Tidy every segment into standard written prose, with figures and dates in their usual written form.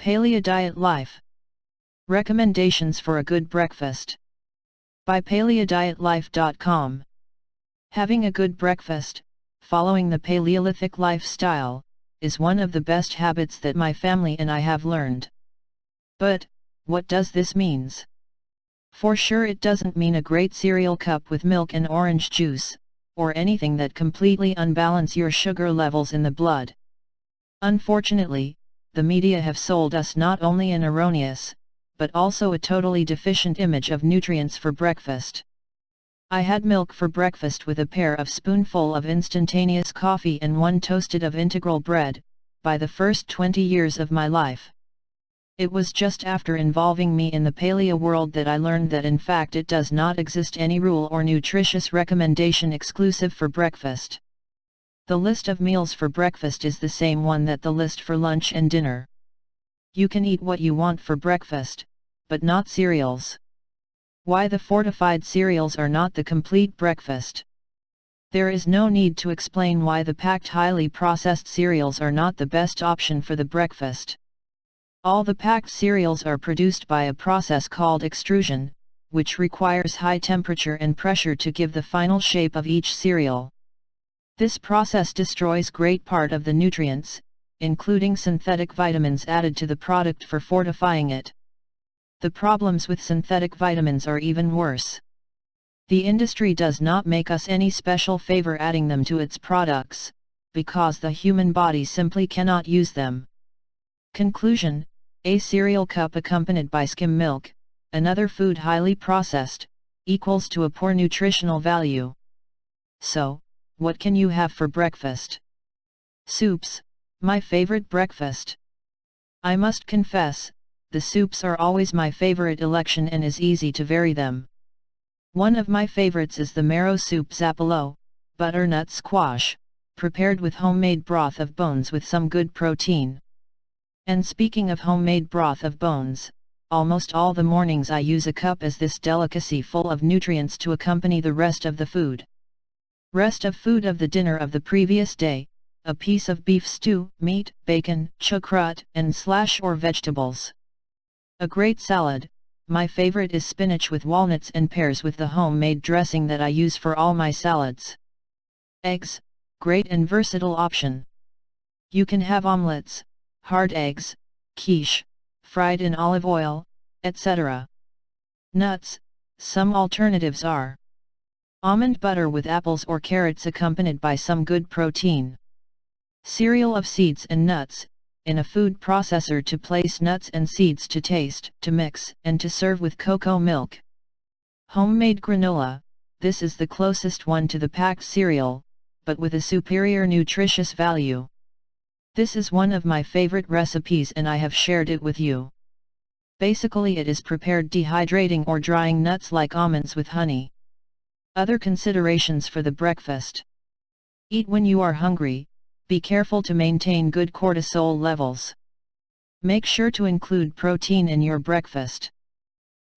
Paleo Diet Life. Recommendations for a good breakfast. By paleodietlife.com. Having a good breakfast, following the Paleolithic lifestyle, is one of the best habits that my family and I have learned. But, what does this means? For sure it doesn't mean a great cereal cup with milk and orange juice, or anything that completely unbalance your sugar levels in the blood. Unfortunately, the media have sold us not only an erroneous, but also a totally deficient image of nutrients for breakfast. I had milk for breakfast with a pair of spoonful of instantaneous coffee and one toasted of integral bread, by the first 20 years of my life. It was just after involving me in the paleo world that I learned that in fact it does not exist any rule or nutritious recommendation exclusive for breakfast. The list of meals for breakfast is the same one that the list for lunch and dinner. You can eat what you want for breakfast, but not cereals. Why the fortified cereals are not the complete breakfast? There is no need to explain why the packed highly processed cereals are not the best option for the breakfast. All the packed cereals are produced by a process called extrusion, which requires high temperature and pressure to give the final shape of each cereal. This process destroys great part of the nutrients, including synthetic vitamins added to the product for fortifying it. The problems with synthetic vitamins are even worse. The industry does not make us any special favor adding them to its products, because the human body simply cannot use them. Conclusion: a cereal cup accompanied by skim milk, another food highly processed, equals to a poor nutritional value. So, what can you have for breakfast? Soups, my favorite breakfast. I must confess, the soups are always my favorite election and is easy to vary them. One of my favorites is the marrow soup zapallo, butternut squash, prepared with homemade broth of bones with some good protein. And speaking of homemade broth of bones, almost all the mornings I use a cup as this delicacy full of nutrients to accompany the rest of the food. Rest of food of the dinner of the previous day, a piece of beef stew, meat, bacon, chucrut, and slash or vegetables. A great salad, my favorite is spinach with walnuts and pears with the homemade dressing that I use for all my salads. Eggs, great and versatile option. You can have omelets, hard eggs, quiche, fried in olive oil, etc. Nuts, some alternatives are almond butter with apples or carrots accompanied by some good protein. Cereal of seeds and nuts, in a food processor to place nuts and seeds to taste, to mix, and to serve with cocoa milk. Homemade granola, this is the closest one to the packed cereal, but with a superior nutritious value. This is one of my favorite recipes and I have shared it with you. Basically it is prepared dehydrating or drying nuts like almonds with honey. Other considerations for the breakfast. Eat when you are hungry, be careful to maintain good cortisol levels. Make sure to include protein in your breakfast.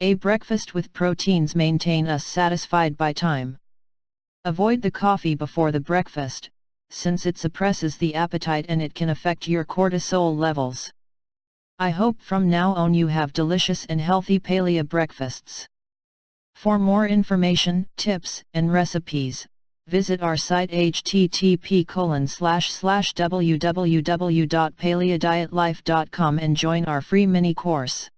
A breakfast with proteins maintain us satisfied by time. Avoid the coffee before the breakfast, since it suppresses the appetite and it can affect your cortisol levels. I hope from now on you have delicious and healthy paleo breakfasts. For more information, tips, and recipes, visit our site http://www.paleodietlife.com and join our free mini course.